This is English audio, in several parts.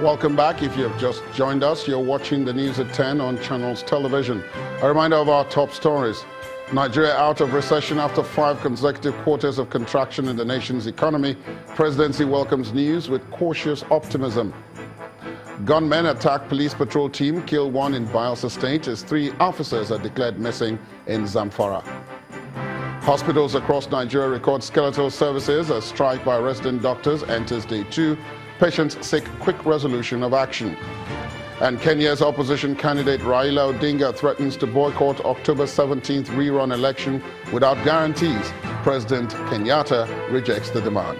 Welcome back. If you have just joined us, you're watching the news at 10 on Channels Television. A reminder of our top stories. Nigeria out of recession after 5 consecutive quarters of contraction in the nation's economy. Presidency welcomes news with cautious optimism. Gunmen attack police patrol team, kill 1 in Bayelsa State as 3 officers are declared missing in Zamfara. Hospitals across Nigeria record skeletal services as strike by resident doctors enters day 2. Patients seek quick resolution of action. And Kenya's opposition candidate Raila Odinga threatens to boycott October 17th rerun election without guarantees. President Kenyatta rejects the demand.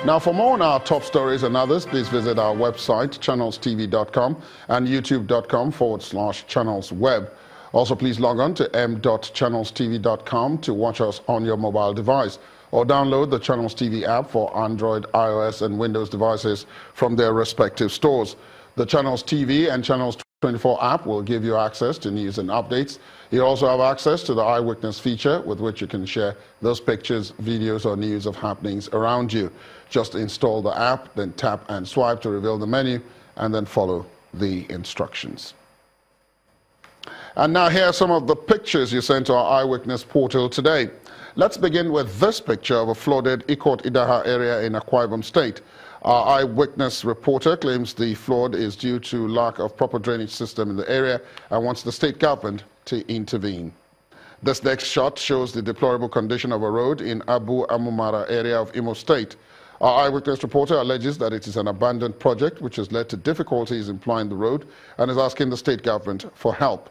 Now, for more on our top stories and others, please visit our website, channelstv.com and youtube.com/channelsweb. Also, please log on to m.channelstv.com to watch us on your mobile device, or download the Channels TV app for Android, iOS, and Windows devices from their respective stores. The Channels TV and Channels 24 app will give you access to news and updates. You also have access to the Eyewitness feature, with which you can share those pictures, videos, or news of happenings around you. Just install the app, then tap and swipe to reveal the menu, and then follow the instructions. And now here are some of the pictures you sent to our Eyewitness portal today. Let's begin with this picture of a flooded Ikot Idaha area in Akwa Ibom State. Our Eyewitness reporter claims the flood is due to lack of proper drainage system in the area and wants the state government to intervene. This next shot shows the deplorable condition of a road in Abu Amumara area of Imo State. Our Eyewitness reporter alleges that it is an abandoned project which has led to difficulties in plying the road and is asking the state government for help.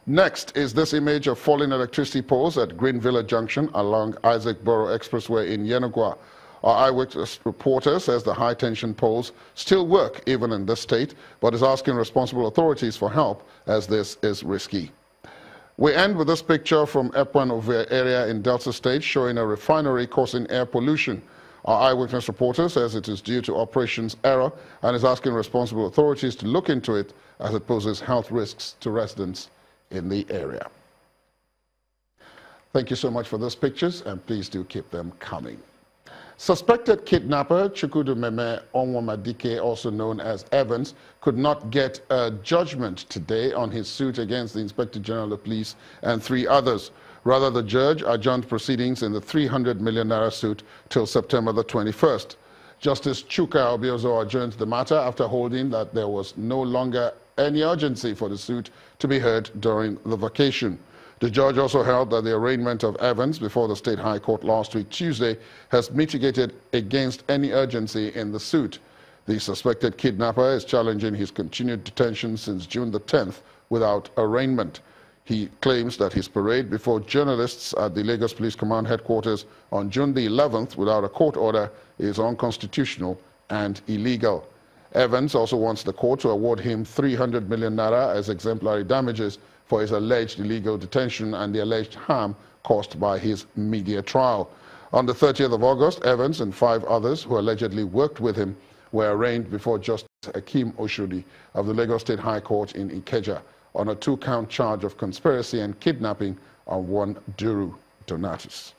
Next is this image of falling electricity poles at Green Village Junction along Isaac Borough Expressway in Yenogwa. Our Eyewitness reporter says the high-tension poles still work even in this state, but is asking responsible authorities for help as this is risky. We end with this picture from Epwan area in Delta State showing a refinery causing air pollution. Our Eyewitness reporter says it is due to operations error and is asking responsible authorities to look into it as it poses health risks to residents in the area. Thank you so much for those pictures, and please do keep them coming. Suspected kidnapper Chukwudu Meme Onwamadike, also known as Evans, could not get a judgment today on his suit against the Inspector General of Police and 3 others. Rather, the judge adjourned proceedings in the 300 million naira suit till September the 21st. Justice Chuka Obiozo adjourned the matter after holding that there was no longer any urgency for the suit to be heard during the vacation. The judge also held that the arraignment of Evans before the State High Court last week Tuesday has mitigated against any urgency in the suit. The suspected kidnapper is challenging his continued detention since June the 10th without arraignment. He claims that his parade before journalists at the Lagos Police Command headquarters on June the 11th without a court order is unconstitutional and illegal. Evans also wants the court to award him 300 million naira as exemplary damages for his alleged illegal detention and the alleged harm caused by his media trial. On the 30th of August, Evans and 5 others who allegedly worked with him were arraigned before Justice Akeem Oshodi of the Lagos State High Court in Ikeja on a 2-count charge of conspiracy and kidnapping of one Duru Donatus.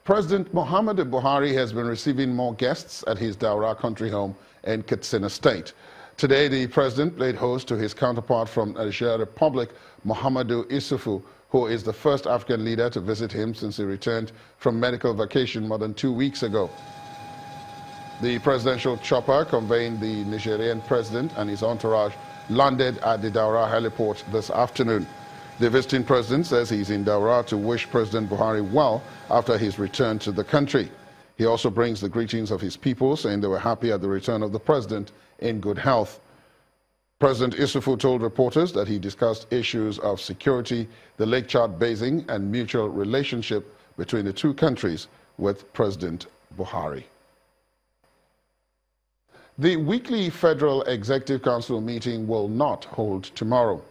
President Muhammadu Buhari has been receiving more guests at his Daura country home in Katsina State. Today, the president played host to his counterpart from the Nigeria Republic, Muhammadu Isufu, who is the first African leader to visit him since he returned from medical vacation more than 2 weeks ago. The presidential chopper conveying the Nigerian president and his entourage landed at the Daura heliport this afternoon. The visiting president says he's in Daura to wish President Buhari well after his return to the country. He also brings the greetings of his people, saying they were happy at the return of the president in good health. President Isufu told reporters that he discussed issues of security, the Lake Chad Basin, and mutual relationship between the 2 countries with President Buhari. The weekly Federal Executive Council meeting will not hold tomorrow.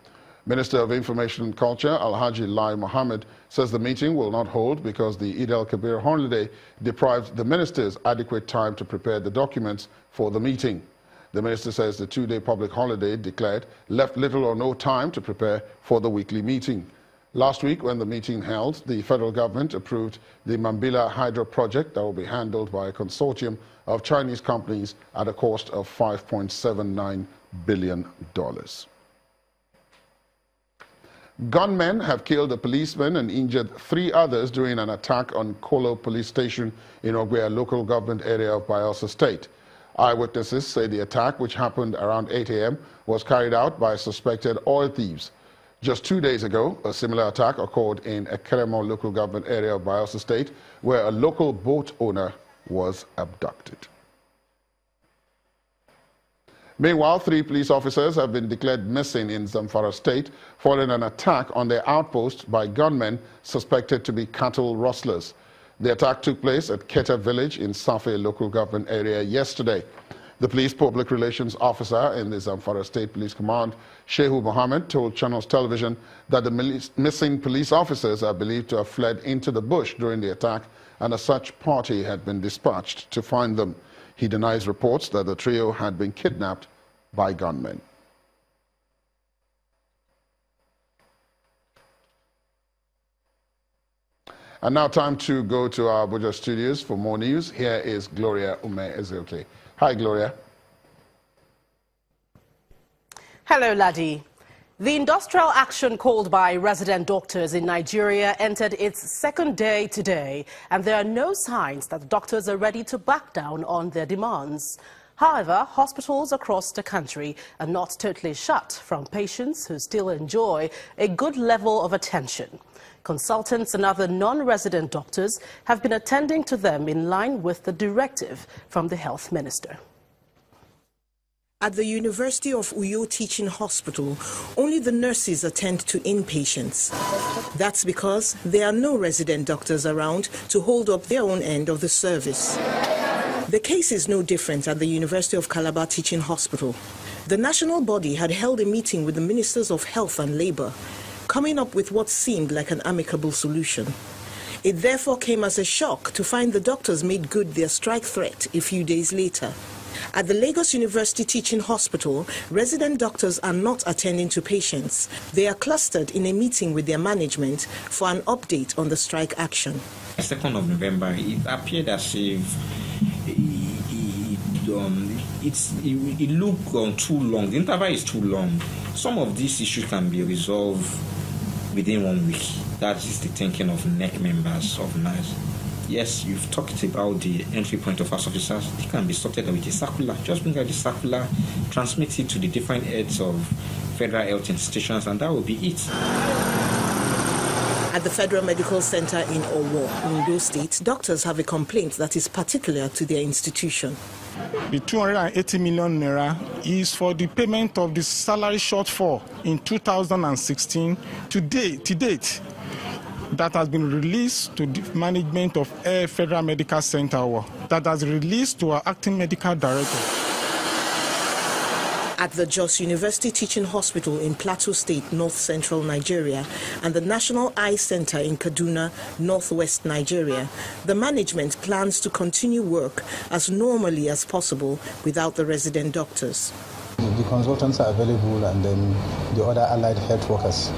Minister of Information and Culture, Alhaji Lai Mohammed, says the meeting will not hold because the Eid al-Kabir holiday deprived the ministers adequate time to prepare the documents for the meeting. The minister says the two-day public holiday declared left little or no time to prepare for the weekly meeting. Last week, when the meeting held, the federal government approved the Mambila Hydro project that will be handled by a consortium of Chinese companies at a cost of $5.79 billion. Gunmen have killed a policeman and injured 3 others during an attack on Kolo police station in Ogwea local government area of Bayelsa State. Eyewitnesses say the attack, which happened around 8 a.m., was carried out by suspected oil thieves. Just 2 days ago, a similar attack occurred in Ekeremo local government area of Bayelsa State, where a local boat owner was abducted. Meanwhile, 3 police officers have been declared missing in Zamfara State following an attack on their outpost by gunmen suspected to be cattle rustlers. The attack took place at Keta village in Safe local government area yesterday. The police public relations officer in the Zamfara State Police Command, Shehu Mohammed, told Channels Television that the missing police officers are believed to have fled into the bush during the attack and a search party had been dispatched to find them. He denies reports that the trio had been kidnapped by gunmen. And now time to go to our Abuja studios for more news. Here is Gloria Ume-Ezeoke. Hi, Gloria. Hello, Ladi. The industrial action called by resident doctors in Nigeria entered its second day today, and there are no signs that doctors are ready to back down on their demands. However, hospitals across the country are not totally shut from patients who still enjoy a good level of attention. Consultants and other non-resident doctors have been attending to them in line with the directive from the health minister. At the University of Uyo Teaching Hospital, only the nurses attend to inpatients. That's because there are no resident doctors around to hold up their own end of the service. The case is no different at the University of Calabar Teaching Hospital. The national body had held a meeting with the Ministers of Health and Labour, coming up with what seemed like an amicable solution. It therefore came as a shock to find the doctors made good their strike threat a few days later. At the Lagos University Teaching Hospital, resident doctors are not attending to patients. They are clustered in a meeting with their management for an update on the strike action. 2nd of November, it appeared as if it looked too long. The interval is too long. Some of these issues can be resolved within 1 week. That is the thinking of NEC members of NICE. Yes, you've talked about the entry point of house officers. It can be sorted out with a circular. Just bring out the circular, transmit it to the different heads of federal health institutions, and that will be it. At the Federal Medical Center in Owo, Ondo State, doctors have a complaint that is particular to their institution. The 280 million naira is for the payment of the salary shortfall in 2016 to date. That has been released to the management of Federal Medical Center, that has released to our acting medical director. At the Jos University Teaching Hospital in Plateau State, North Central Nigeria, and the National Eye Center in Kaduna, Northwest Nigeria, the management plans to continue work as normally as possible without the resident doctors. The consultants are available, and then the other allied health workers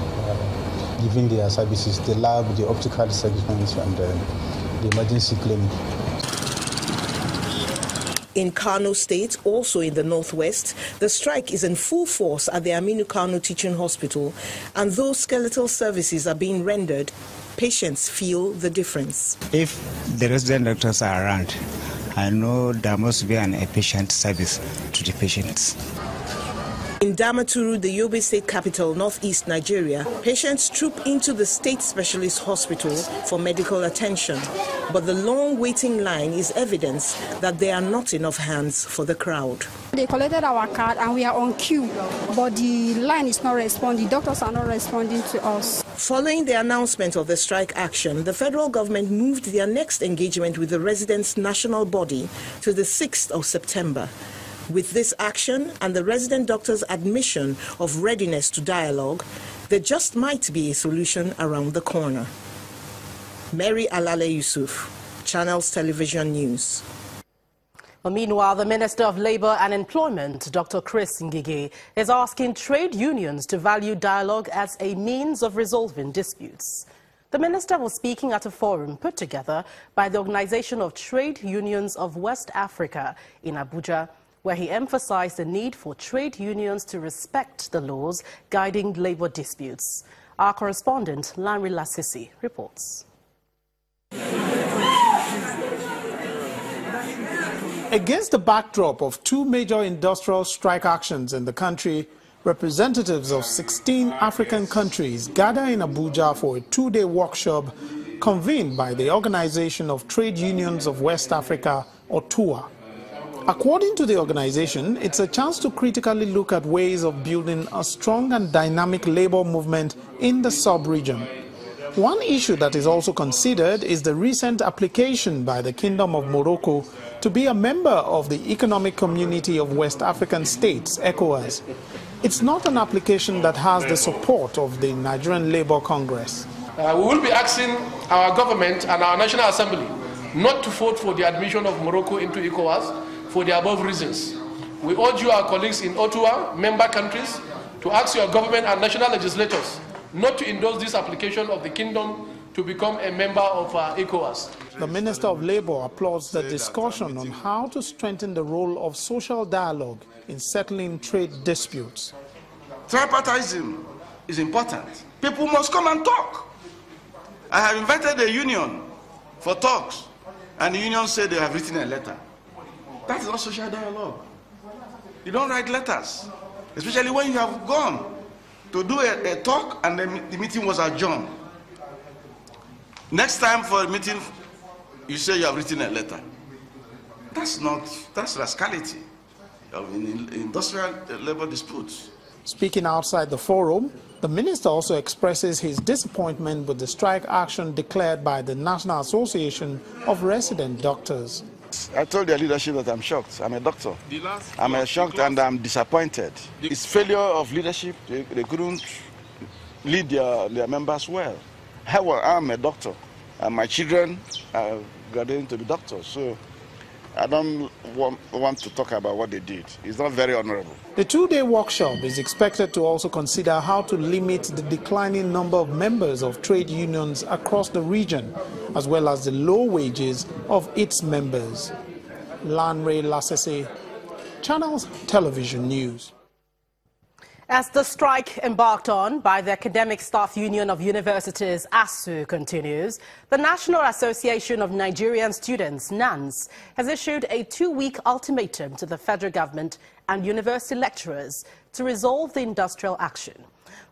giving their services, the lab, the optical segments, and the emergency clinic. In Kano State, also in the Northwest, the strike is in full force at the Aminu Kano Teaching Hospital, and though skeletal services are being rendered, patients feel the difference. If the resident doctors are around, I know there must be an efficient service to the patients. In Damaturu, the Yobe State capital, northeast Nigeria, patients troop into the state specialist hospital for medical attention. But the long waiting line is evidence that there are not enough hands for the crowd. They collected our card and we are on queue, but the line is not responding. Doctors are not responding to us. Following the announcement of the strike action, the federal government moved their next engagement with the residents' national body to the 6th of September. With this action and the resident doctors' admission of readiness to dialogue, there just might be a solution around the corner. Mary Alale Yusuf, Channels Television News. Well, meanwhile, the Minister of Labour and Employment, Dr. Chris Ngige, is asking trade unions to value dialogue as a means of resolving disputes. The minister was speaking at a forum put together by the Organization of Trade Unions of West Africa in Abuja, where he emphasized the need for trade unions to respect the laws guiding labour disputes. Our correspondent, Lanre Lasisi, reports. Against the backdrop of two major industrial strike actions in the country, representatives of 16 African countries gather in Abuja for a two-day workshop convened by the Organization of Trade Unions of West Africa, or TUA. According to the organization, it's a chance to critically look at ways of building a strong and dynamic labor movement in the sub-region. One issue that is also considered is the recent application by the Kingdom of Morocco to be a member of the Economic Community of West African States, ECOWAS. It's not an application that has the support of the Nigerian Labour Congress. We will be asking our government and our National Assembly not to vote for the admission of Morocco into ECOWAS for the above reasons. We urge you, our colleagues in OTUA, member countries, to ask your government and national legislators not to endorse this application of the Kingdom to become a member of ECOWAS. The Minister of Labour applauds the discussion on how to strengthen the role of social dialogue in settling trade disputes. Tripartism is important. People must come and talk. I have invited the union for talks, and the union said they have written a letter. That is not social dialogue. You don't write letters, especially when you have gone to do a talk and the meeting was adjourned. Next time for a meeting, you say you have written a letter. That's rascality in industrial labor disputes. Speaking outside the forum, the minister also expresses his disappointment with the strike action declared by the National Association of Resident Doctors. I told their leadership that I'm shocked. I'm a doctor. I'm shocked and I'm disappointed. It's failure of leadership. They couldn't lead their members well. However, I'm a doctor, and my children are graduating to be doctors, so I don't want to talk about what they did. It's not very honorable. The two-day workshop is expected to also consider how to limit the declining number of members of trade unions across the region, as well as the low wages of its members. Lanre Lasisi, Channels Television News. As the strike embarked on by the Academic Staff Union of Universities, ASU, continues, the National Association of Nigerian Students, NANS, has issued a two-week ultimatum to the federal government and university lecturers to resolve the industrial action.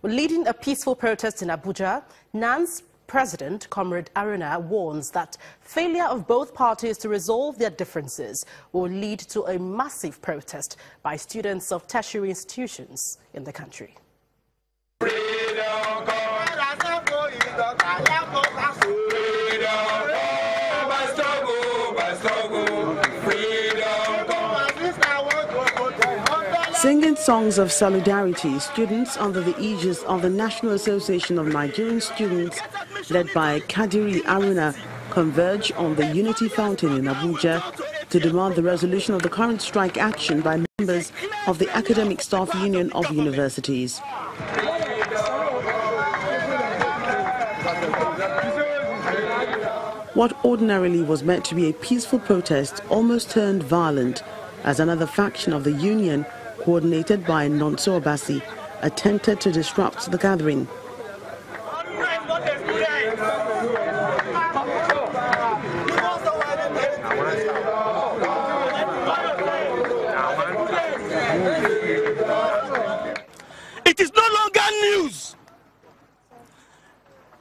Leading a peaceful protest in Abuja, NANS President Comrade Aruna warns that failure of both parties to resolve their differences will lead to a massive protest by students of tertiary institutions in the country. Singing songs of solidarity, students under the aegis of the National Association of Nigerian Students, led by Kadiri Aruna, converge on the Unity Fountain in Abuja to demand the resolution of the current strike action by members of the Academic Staff Union of Universities. What ordinarily was meant to be a peaceful protest almost turned violent as another faction of the union, coordinated by Nonso Obasi, attempted to disrupt the gathering. It is no longer news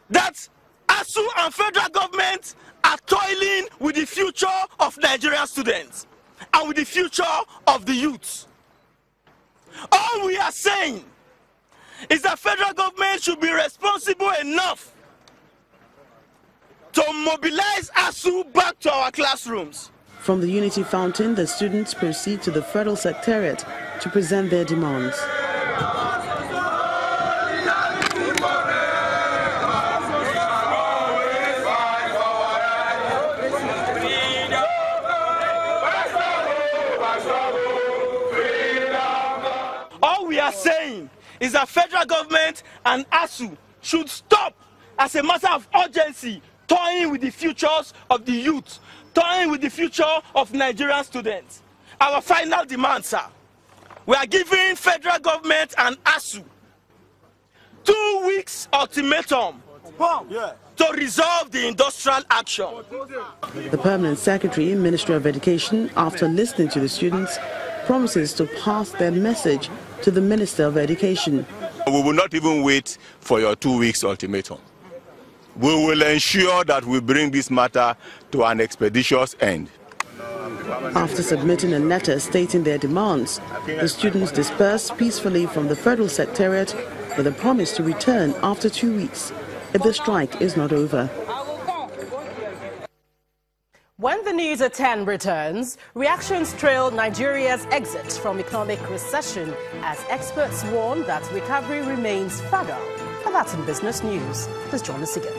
that ASU and federal government are toiling with the future of Nigerian students and with the future of the youth. All we are saying is that federal government should be responsible enough to mobilize ASU back to our classrooms. From the Unity Fountain, the students proceed to the Federal Secretariat to present their demands. is that federal government and ASU should stop, as a matter of urgency, toying with the futures of the youth, toying with the future of Nigerian students. Our final demand, sir, we are giving federal government and ASU 2 weeks ultimatum to resolve the industrial action. The Permanent Secretary, Ministry of Education, after listening to the students, promises to pass their message to the Minister of Education. We will not even wait for your 2 weeks ultimatum. We will ensure that we bring this matter to an expeditious end. After submitting a letter stating their demands, the students dispersed peacefully from the Federal Secretariat with a promise to return after 2 weeks if the strike is not over. When the News at 10 returns, reactions trail Nigeria's exit from economic recession as experts warn that recovery remains fragile. And that's in business news. Please join us again.